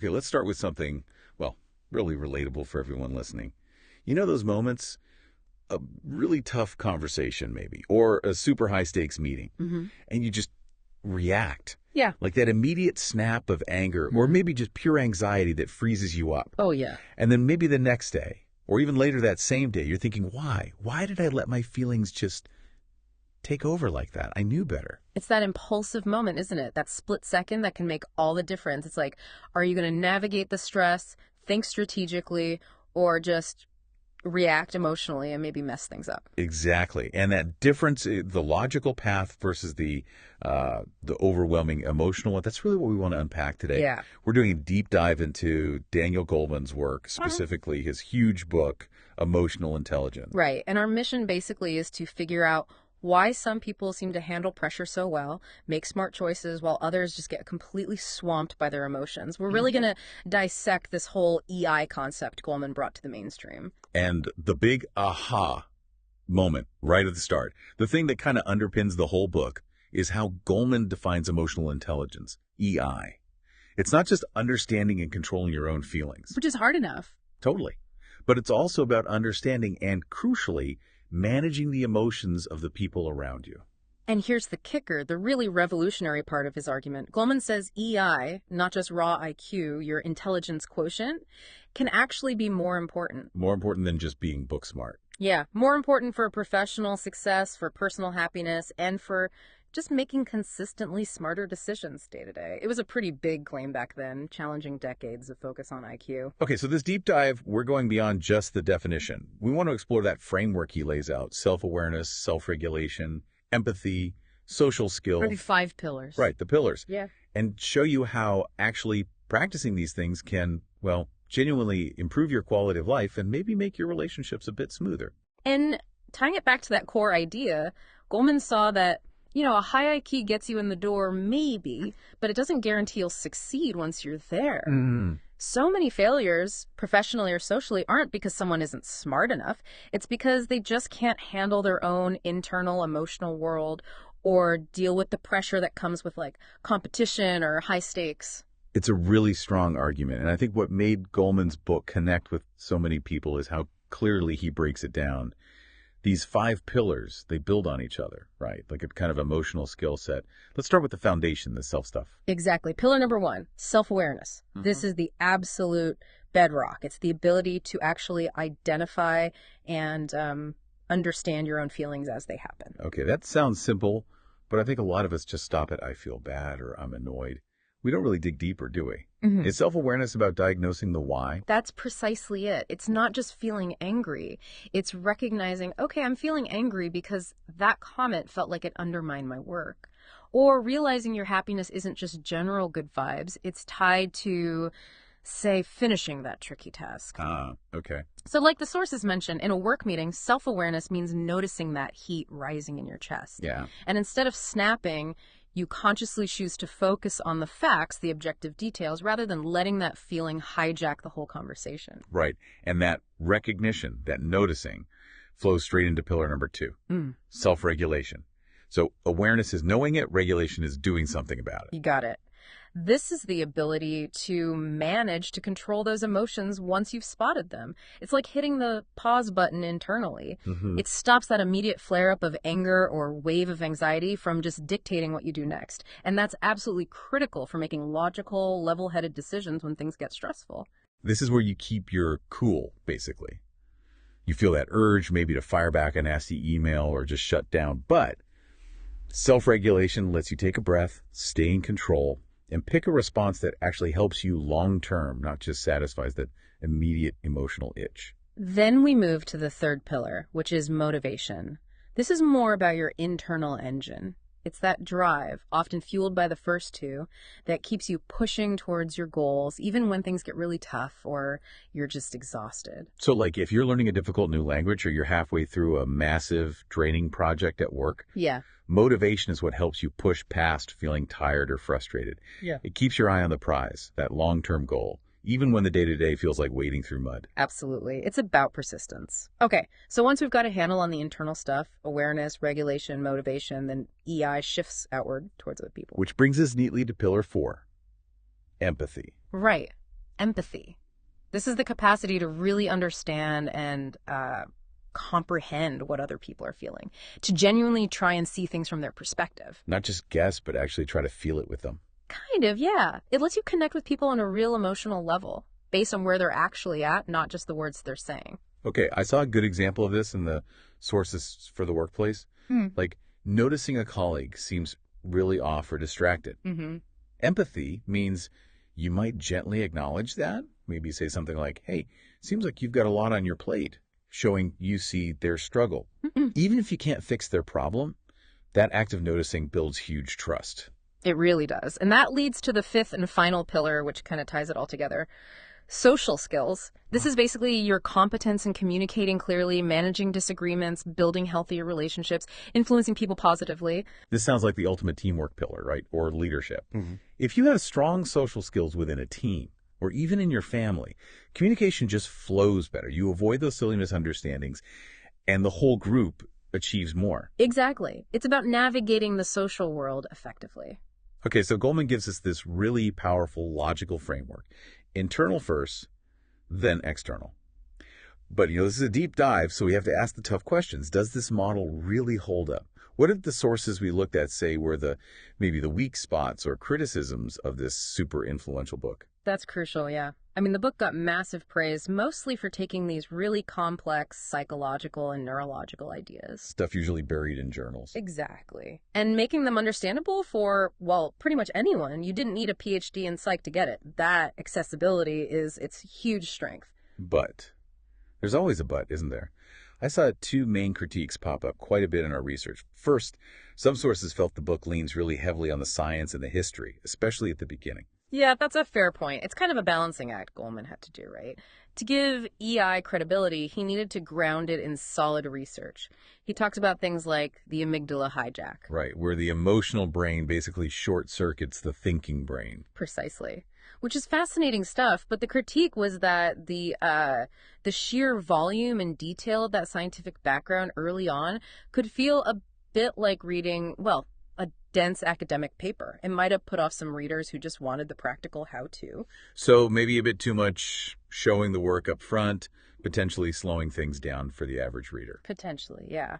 Okay, let's start with something, well, really relatable for everyone listening. You know those moments, a really tough conversation maybe, or a super high stakes meeting, and you just react. Yeah. Like that immediate snap of anger, or maybe just pure anxiety that freezes you up. Oh, yeah. And then maybe the next day, or even later that same day, you're thinking, why? Why did I let my feelings just take over like that? I knew better. It's that impulsive moment, isn't it? That split second that can make all the difference. It's like, are you going to navigate the stress, think strategically, or just react emotionally and maybe mess things up? Exactly. And that difference, the logical path versus the overwhelming emotional one, that's really what we want to unpack today. Yeah. We're doing a deep dive into Daniel Goleman's work, specifically his huge book, Emotional Intelligence. Right. And our mission basically is to figure out why some people seem to handle pressure so well, make smart choices, while others just get completely swamped by their emotions. We're really going to dissect this whole EI concept Goleman brought to the mainstream. And the big aha moment right at the start, the thing that kind of underpins the whole book, is how Goleman defines emotional intelligence, EI. It's not just understanding and controlling your own feelings. Which is hard enough. Totally. But it's also about understanding and, crucially, managing the emotions of the people around you. And here's the kicker, the really revolutionary part of his argument. Goleman says EI, not just raw IQ, your intelligence quotient, can actually be more important. More important than just being book smart. Yeah, more important for professional success, for personal happiness, and for just making consistently smarter decisions day to day. It was a pretty big claim back then, challenging decades of focus on IQ. Okay, so this deep dive, we're going beyond just the definition. We want to explore that framework he lays out: self-awareness, self-regulation, empathy, social skills. Or the 5 pillars. Right, the pillars. Yeah. And show you how actually practicing these things can, well, genuinely improve your quality of life and maybe make your relationships a bit smoother. And tying it back to that core idea, Goleman saw that, a high IQ gets you in the door, maybe, but it doesn't guarantee you'll succeed once you're there. So many failures, professionally or socially, aren't because someone isn't smart enough. It's because they just can't handle their own internal emotional world or deal with the pressure that comes with, like, competition or high stakes. It's a really strong argument. And I think what made Goleman's book connect with so many people is how clearly he breaks it down. These 5 pillars, they build on each other, right? Like a kind of emotional skill set. Let's start with the foundation, the self stuff. Exactly. Pillar number 1, self-awareness. This is the absolute bedrock. It's the ability to actually identify and understand your own feelings as they happen. Okay, that sounds simple, but I think a lot of us just stop at I feel bad or I'm annoyed. We don't really dig deeper, do we? Is self-awareness about diagnosing the why? That's precisely it. It's not just feeling angry. It's recognizing, okay, I'm feeling angry because that comment felt like it undermined my work. Or realizing your happiness isn't just general good vibes. It's tied to, say, finishing that tricky task. Okay. So like the sources mentioned, in a work meeting, self-awareness means noticing that heat rising in your chest. Yeah. And instead of snapping, you consciously choose to focus on the facts, the objective details, rather than letting that feeling hijack the whole conversation. Right. And that recognition, that noticing, flows straight into pillar number 2, self-regulation. So awareness is knowing it, regulation is doing something about it. You got it. This is the ability to manage to control those emotions once you've spotted them. It's like hitting the pause button internally. It stops that immediate flare-up of anger or wave of anxiety from just dictating what you do next. And that's absolutely critical for making logical, level-headed decisions when things get stressful. This is where you keep your cool, basically. You feel that urge maybe to fire back a nasty email or just shut down. But self-regulation lets you take a breath, stay in control, and pick a response that actually helps you long-term, not just satisfies that immediate emotional itch. Then we move to the 3rd pillar, which is motivation. This is more about your internal engine. It's that drive, often fueled by the first 2, that keeps you pushing towards your goals, even when things get really tough or you're just exhausted. So like if you're learning a difficult new language or you're halfway through a massive draining project at work, motivation is what helps you push past feeling tired or frustrated. It keeps your eye on the prize, that long-term goal, even when the day-to-day feels like wading through mud. Absolutely. It's about persistence. Okay, so once we've got a handle on the internal stuff, awareness, regulation, motivation, then EI shifts outward towards other people. Which brings us neatly to pillar 4, empathy. Right. empathy. This is the capacity to really understand and comprehend what other people are feeling, to genuinely try and see things from their perspective. Not just guess, but actually try to feel it with them. Kind of, yeah. It lets you connect with people on a real emotional level, based on where they're actually at, not just the words they're saying. Okay, I saw a good example of this in the sources for the workplace. Like, noticing a colleague seems really off or distracted. Empathy means you might gently acknowledge that. Maybe say something like, hey, seems like you've got a lot on your plate, showing you see their struggle. Even if you can't fix their problem, that act of noticing builds huge trust. It really does. And that leads to the fifth and final pillar, which kind of ties it all together. Social skills. This is basically your competence in communicating clearly, managing disagreements, building healthier relationships, influencing people positively. This sounds like the ultimate teamwork pillar, right? Or leadership. If you have strong social skills within a team, or even in your family, communication just flows better. You avoid those silly misunderstandings, and the whole group achieves more. Exactly. It's about navigating the social world effectively. Okay, so Goleman gives us this really powerful logical framework. Internal first, then external. But, this is a deep dive, so we have to ask the tough questions. Does this model really hold up? What did the sources we looked at say were maybe the weak spots or criticisms of this super influential book? That's crucial, yeah. I mean, the book got massive praise, mostly for taking these really complex psychological and neurological ideas. Stuff usually buried in journals. Exactly. And making them understandable for, well, pretty much anyone. You didn't need a PhD in psych to get it. That accessibility is its huge strength. But there's always a but, isn't there? I saw two main critiques pop up quite a bit in our research. First, some sources felt the book leans really heavily on the science and the history, especially at the beginning. Yeah, that's a fair point. It's kind of a balancing act Goleman had to do, right? To give EI credibility, he needed to ground it in solid research. He talks about things like the amygdala hijack. Right, where the emotional brain basically short-circuits the thinking brain. Precisely. Which is fascinating stuff, but the critique was that the sheer volume and detail of that scientific background early on could feel a bit like reading, well, a dense academic paper. It might have put off some readers who just wanted the practical how-to. So maybe a bit too much showing the work up front, potentially slowing things down for the average reader. Potentially, yeah.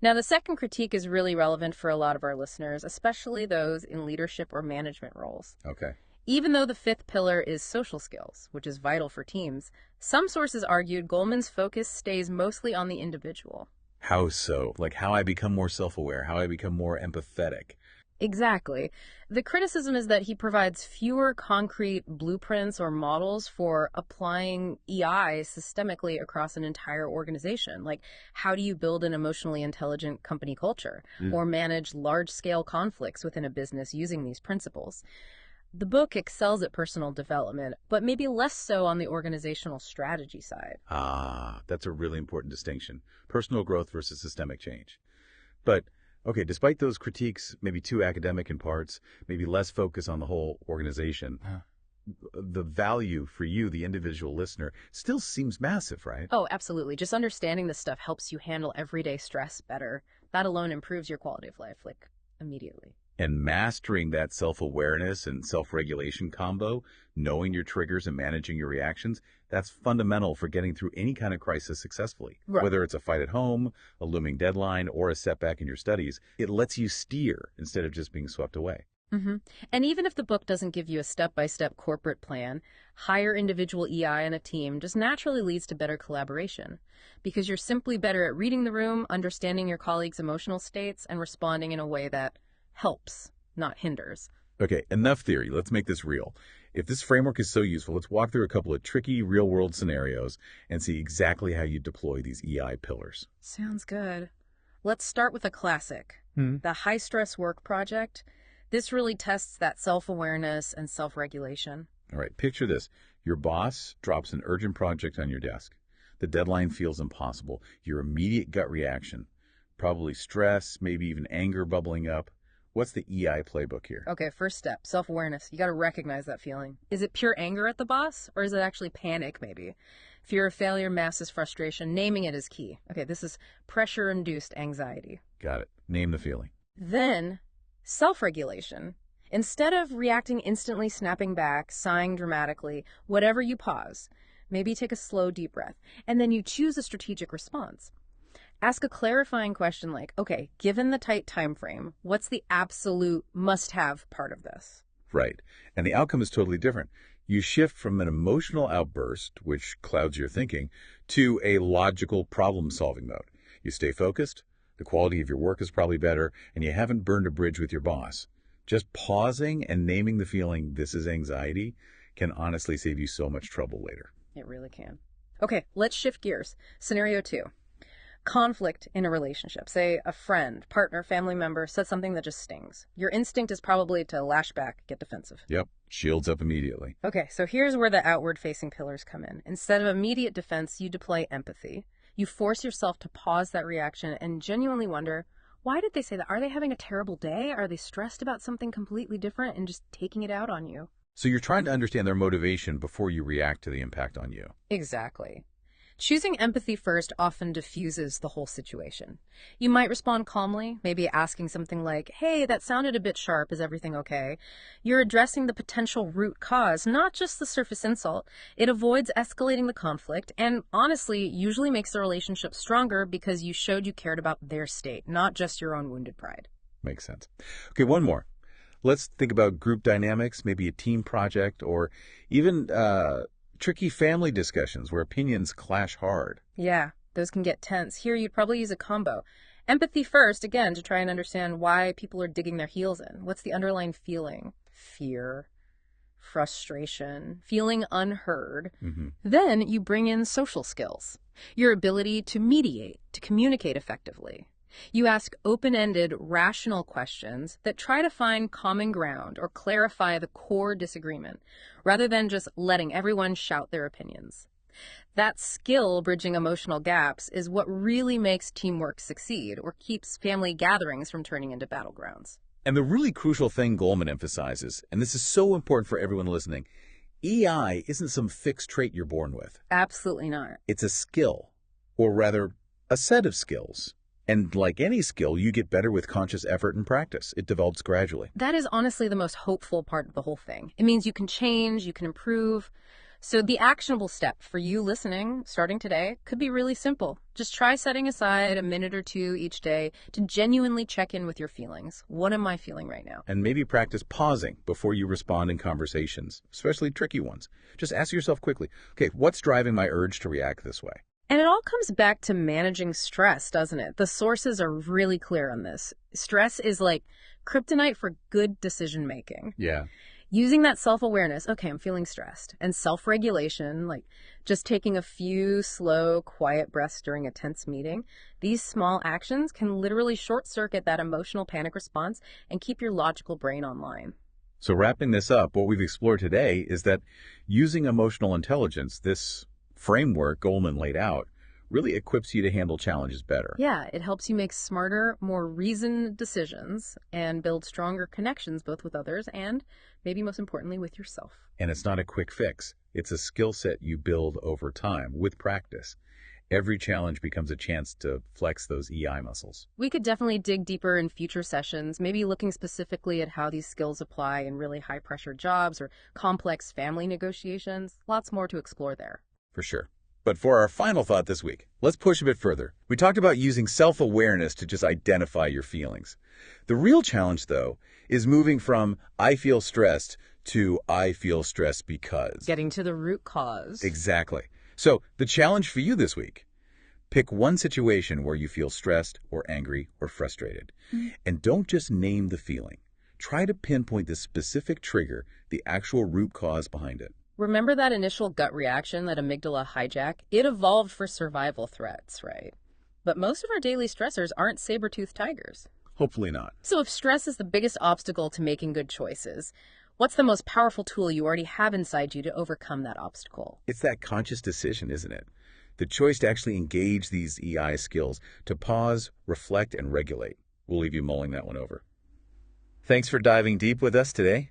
Now, the second critique is really relevant for a lot of our listeners, especially those in leadership or management roles. Okay. Even though the fifth pillar is social skills, which is vital for teams, some sources argued Goleman's focus stays mostly on the individual. How so? Like how I become more self-aware, how I become more empathetic. Exactly. The criticism is that he provides fewer concrete blueprints or models for applying EI systemically across an entire organization. Like, how do you build an emotionally intelligent company culture or manage large-scale conflicts within a business using these principles? The book excels at personal development, but maybe less so on the organizational strategy side. Ah, that's a really important distinction. Personal growth versus systemic change. But, okay, despite those critiques, maybe too academic in parts, maybe less focus on the whole organization, the value for you, the individual listener, still seems massive, right? Oh, absolutely. Just understanding this stuff helps you handle everyday stress better. That alone improves your quality of life, like, immediately. And mastering that self-awareness and self-regulation combo, knowing your triggers and managing your reactions, that's fundamental for getting through any kind of crisis successfully. Right. Whether it's a fight at home, a looming deadline, or a setback in your studies, it lets you steer instead of just being swept away. And even if the book doesn't give you a step-by-step corporate plan, higher individual EI in a team just naturally leads to better collaboration because you're simply better at reading the room, understanding your colleagues' emotional states, and responding in a way that helps, not hinders. Okay, enough theory. Let's make this real. If this framework is so useful, let's walk through a couple of tricky real-world scenarios and see exactly how you deploy these EI pillars. Sounds good. Let's start with a classic, the high-stress work project. This really tests that self-awareness and self-regulation. All right, picture this. Your boss drops an urgent project on your desk. The deadline feels impossible. Your immediate gut reaction, probably stress, maybe even anger bubbling up. What's the EI playbook here? Okay, first step, self-awareness. You got to recognize that feeling. Is it pure anger at the boss, or is it actually panic, maybe? Fear of failure, masses frustration. Naming it is key. Okay, this is pressure-induced anxiety. Got it. Name the feeling. Then, self-regulation. Instead of reacting instantly, snapping back, sighing dramatically, whatever you pause, maybe take a slow, deep breath, and then you choose a strategic response. Ask a clarifying question like, okay, given the tight time frame, what's the absolute must-have part of this? Right. And the outcome is totally different. You shift from an emotional outburst, which clouds your thinking, to a logical problem-solving mode. You stay focused, the quality of your work is probably better, and you haven't burned a bridge with your boss. Just pausing and naming the feeling, this is anxiety, can honestly save you so much trouble later. It really can. Okay, let's shift gears. Scenario 2. Conflict in a relationship. Say a friend, partner, family member said something that just stings. Your instinct is probably to lash back, get defensive. Yep, shields up immediately. Okay, so here's where the outward-facing pillars come in. Instead of immediate defense, you deploy empathy. You force yourself to pause that reaction and genuinely wonder, why did they say that? Are they having a terrible day? Are they stressed about something completely different and just taking it out on you? So you're trying to understand their motivation before you react to the impact on you. Exactly. Choosing empathy first often diffuses the whole situation. You might respond calmly, maybe asking something like, hey, that sounded a bit sharp, is everything okay? You're addressing the potential root cause, not just the surface insult. It avoids escalating the conflict and honestly usually makes the relationship stronger because you showed you cared about their state, not just your own wounded pride. Makes sense. Okay, one more. Let's think about group dynamics, maybe a team project, or even tricky family discussions where opinions clash hard. Yeah, those can get tense. Here, you'd probably use a combo. Empathy first, again, to try and understand why people are digging their heels in. What's the underlying feeling? Fear, frustration, feeling unheard. Then you bring in social skills, your ability to mediate, to communicate effectively. You ask open-ended, rational questions that try to find common ground or clarify the core disagreement, rather than just letting everyone shout their opinions. That skill, bridging emotional gaps, is what really makes teamwork succeed or keeps family gatherings from turning into battlegrounds. And the really crucial thing Goleman emphasizes, and this is so important for everyone listening, EI isn't some fixed trait you're born with. Absolutely not. It's a skill, or rather, a set of skills. And like any skill, you get better with conscious effort and practice. It develops gradually. That is honestly the most hopeful part of the whole thing. It means you can change, you can improve. So the actionable step for you listening, starting today, could be really simple. Just try setting aside a minute or two each day to genuinely check in with your feelings. What am I feeling right now? And maybe practice pausing before you respond in conversations, especially tricky ones. Just ask yourself quickly, okay, what's driving my urge to react this way? And it all comes back to managing stress, doesn't it? The sources are really clear on this. Stress is like kryptonite for good decision making. Yeah. Using that self-awareness, okay, I'm feeling stressed, and self-regulation, like just taking a few slow, quiet breaths during a tense meeting, these small actions can literally short-circuit that emotional panic response and keep your logical brain online. So wrapping this up, what we've explored today is that using emotional intelligence, this framework Goleman laid out, really equips you to handle challenges better. Yeah, it helps you make smarter, more reasoned decisions and build stronger connections both with others and, maybe most importantly, with yourself. And it's not a quick fix. It's a skill set you build over time with practice. Every challenge becomes a chance to flex those EI muscles. We could definitely dig deeper in future sessions, maybe looking specifically at how these skills apply in really high-pressure jobs or complex family negotiations. Lots more to explore there. For sure. But for our final thought this week, let's push a bit further. We talked about using self-awareness to just identify your feelings. The real challenge, though, is moving from I feel stressed to I feel stressed because. Getting to the root cause. Exactly. So the challenge for you this week, pick one situation where you feel stressed or angry or frustrated. And don't just name the feeling. Try to pinpoint the specific trigger, the actual root cause behind it. Remember that initial gut reaction, that amygdala hijack? It evolved for survival threats, right? But most of our daily stressors aren't saber-toothed tigers. Hopefully not. So if stress is the biggest obstacle to making good choices, what's the most powerful tool you already have inside you to overcome that obstacle? It's that conscious decision, isn't it? The choice to actually engage these EI skills, to pause, reflect, and regulate. We'll leave you mulling that one over. Thanks for diving deep with us today.